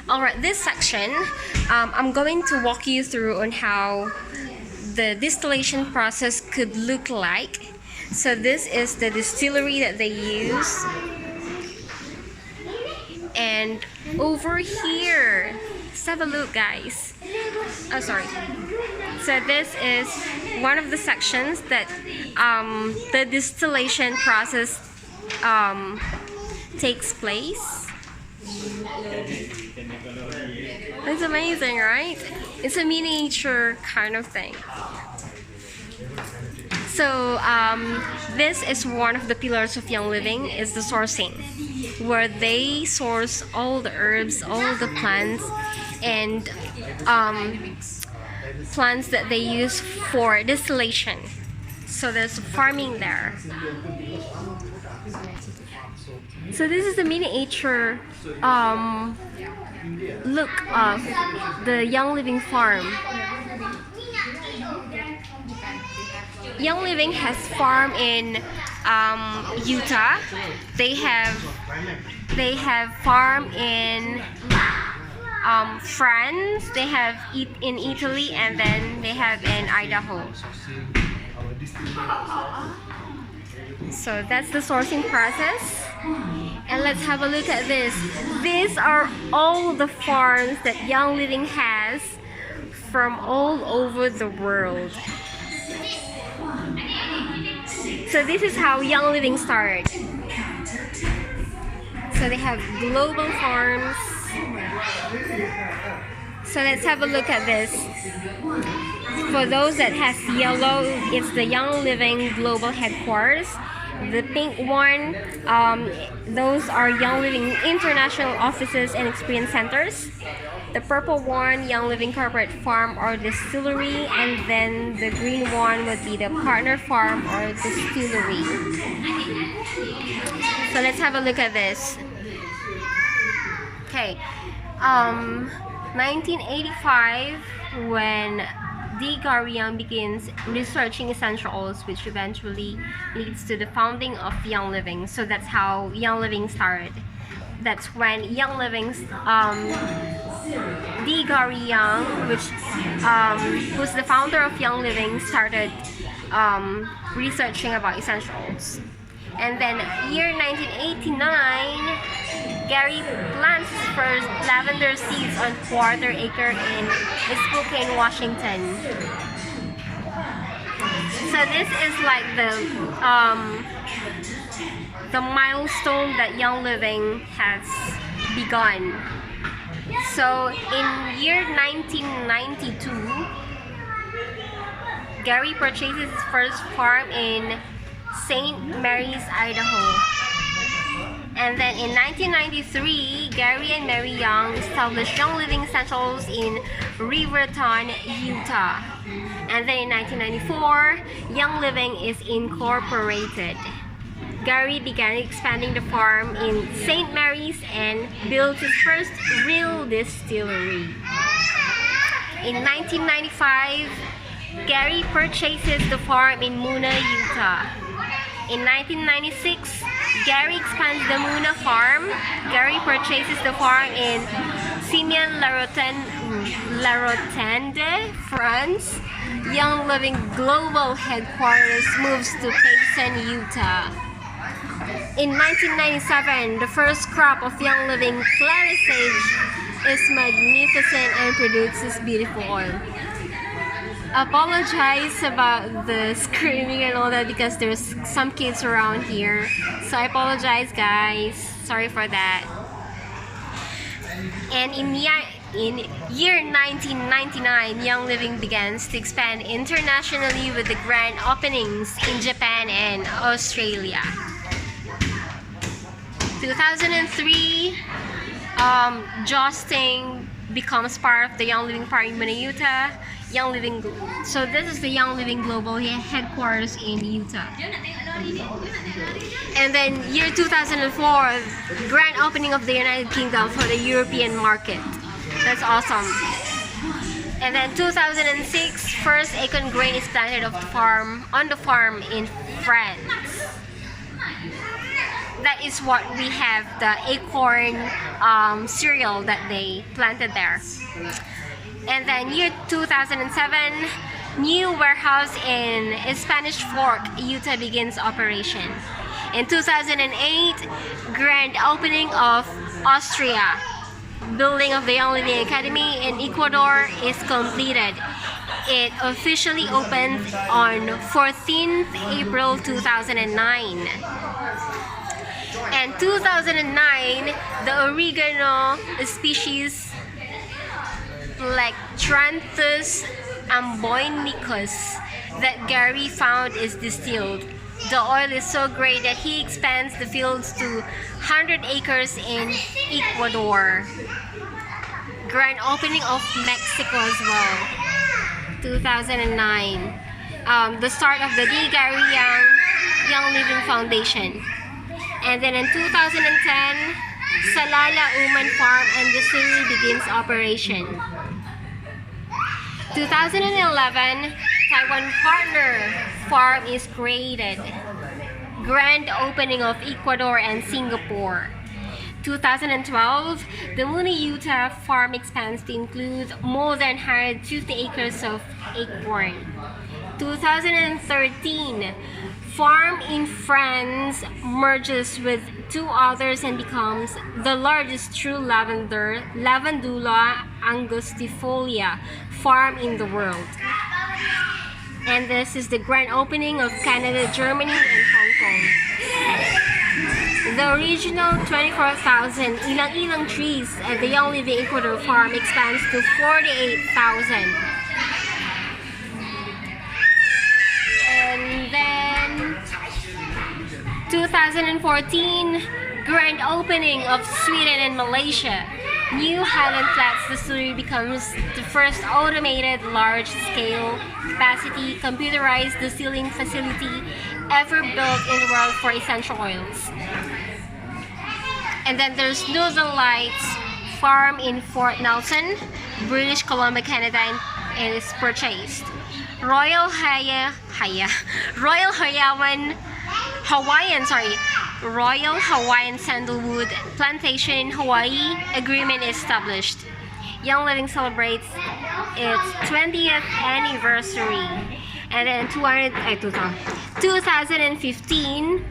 Alright, this section, I'm going to walk you through on how the distillation process could look like. So this is the distillery that they use. And over here, let's have a look, guys. Oh, sorry. So this is one of the sections that the distillation process takes place. It's amazing, right? It's a miniature kind of thing. So this is one of the pillars of Young Living, is the sourcing, where they source all the herbs, all the plants, and plants that they use for distillation. So there's farming there. So this is the miniature look of the Young Living farm. Young Living has farm in Utah. They have farm in France. They have in Italy, and then they have in Idaho. So that's the sourcing process. And let's have a look at this. These are all the farms that Young Living has from all over the world. So this is how Young Living started. So they have global farms. So let's have a look at this. For those that has yellow, it's the Young Living Global Headquarters. The pink one, those are Young Living International Offices and Experience Centers. The purple one, Young Living Corporate Farm or Distillery, and then the green one would be the Partner Farm or Distillery. So let's have a look at this. Okay, 1985, when Gary Young begins researching essential oils, which eventually leads to the founding of Young Living. So that's how Young Living started. That's when Young Living's Gary Young, who's the founder of Young Living, started researching about essential oils. And then year 1989, Gary plants his first lavender seeds on quarter acre in Spokane, Washington. So this is like the milestone that Young Living has begun. So in year 1992, Gary purchases his first farm in St. Mary's, Idaho. And then in 1993, Gary and Mary Young established Young Living Essentials in Riverton, Utah. And then in 1994, Young Living is incorporated. Gary began expanding the farm in St. Mary's and built his first real distillery. In 1995, Gary purchases the farm in Muna, Utah. In 1996, Gary expands the Muna farm. Gary purchases the farm in Simian-la-Rotonde, France. Young Living Global Headquarters moves to Payson, Utah. In 1997, the first crop of Young Living Clarisage is magnificent and produces beautiful oil. Apologize about the screaming and all that because there's some kids around here. So I apologize, guys. Sorry for that. And in year 1999, Young Living begins to expand internationally with the grand openings in Japan and Australia. 2003, Josting becomes part of the Young Living Farm in Muna, Utah. Young Living, so this is the Young Living Global Headquarters in Utah. And then year 2004, grand opening of the United Kingdom for the European market. That's awesome. And then 2006, first acorn grain is planted on the farm in France. that is what we have, the acorn cereal that they planted there. And then year 2007, new warehouse in Spanish Fork, Utah begins operation. In 2008, grand opening of Austria. Building of the Young Living Academy in Ecuador is completed. It officially opened on 14th April 2009. And 2009, the oregano species Plectranthus amboinicus that Gary found is distilled. The oil is so great that he expands the fields to 100 acres in Ecuador. Grand opening of Mexico as well, 2009. The start of the D. Gary Young Living Foundation. And then in 2010, Salala Uman Farm and Distillery begins operation. 2011, Taiwan Partner Farm is created. Grand opening of Ecuador and Singapore. 2012, the Mooney, Utah farm expands to include more than 150 acres of acorn. 2013, farm in France merges with two others and becomes the largest true Lavandula angustifolia farm in the world. And this is the grand opening of Canada, Germany, and Hong Kong. The original 24,000 ilang-ilang trees at the Young Living Ecuador farm expands to 48,000. And then 2014, grand opening of Sweden and Malaysia. New Highland Flats Distillery becomes the first automated large-scale capacity computerized distilling facility ever built in the world for essential oils. And then there's Northern Lights Farm in Fort Nelson, British Columbia, Canada, and is purchased. Royal Hawaiian Sandalwood Plantation in Hawaii agreement established. Young Living celebrates its 20th anniversary. And then 2015,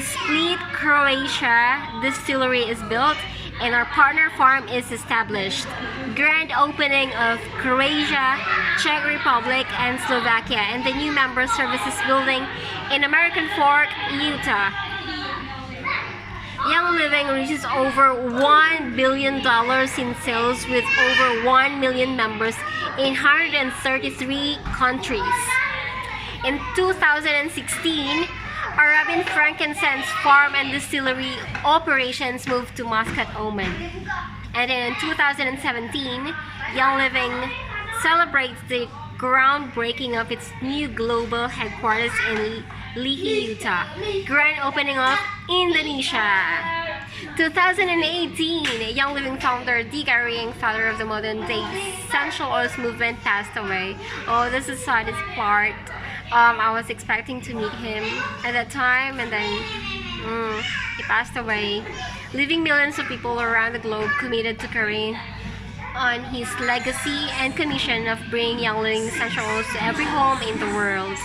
Split, Croatia Distillery is built and our partner farm is established. Grand opening of Croatia, Czech Republic, and Slovakia, and the new member services building in American Fork, Utah. Young Living reaches over $1 billion in sales with over 1 million members in 133 countries. In 2016, Arabian Frankincense Farm and Distillery operations moved to Muscat, Oman. And then in 2017, Young Living celebrates the groundbreaking of its new global headquarters in Lehi, Utah. Grand opening of Indonesia. 2018, Young Living founder D. Gary Young, father of the modern day essential oils movement, passed away. Oh, this is the saddest part. I was expecting to meet him at that time, and then he passed away, leaving millions of people around the globe committed to carrying on his legacy and commission of bringing Young Living essential oils to every home in the world.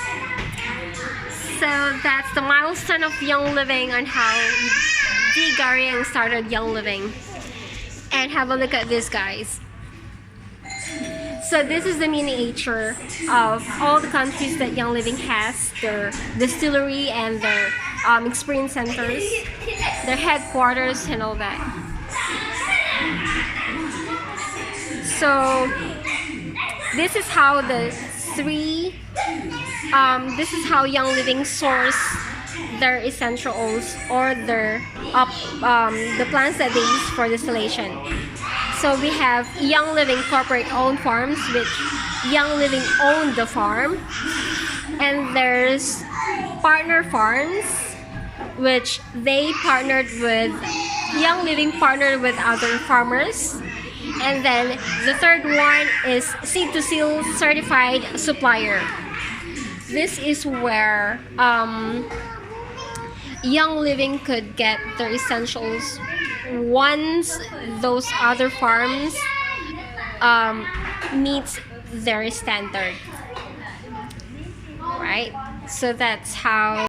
So that's the milestone of Young Living on how D. Gary Young started Young Living. And have a look at this, guys. So this is the miniature of all the countries that Young Living has, their distillery and their experience centers, their headquarters and all that. So this is how this is how Young Living source their essential oils or their the plants that they use for distillation. So we have Young Living corporate owned farms, which Young Living owned the farm, and there's partner farms, which they partnered with Young Living partnered with other farmers, and then the third one is seed to seal certified supplier. This is where Young Living could get their essentials once those other farms meets their standard, right? So that's how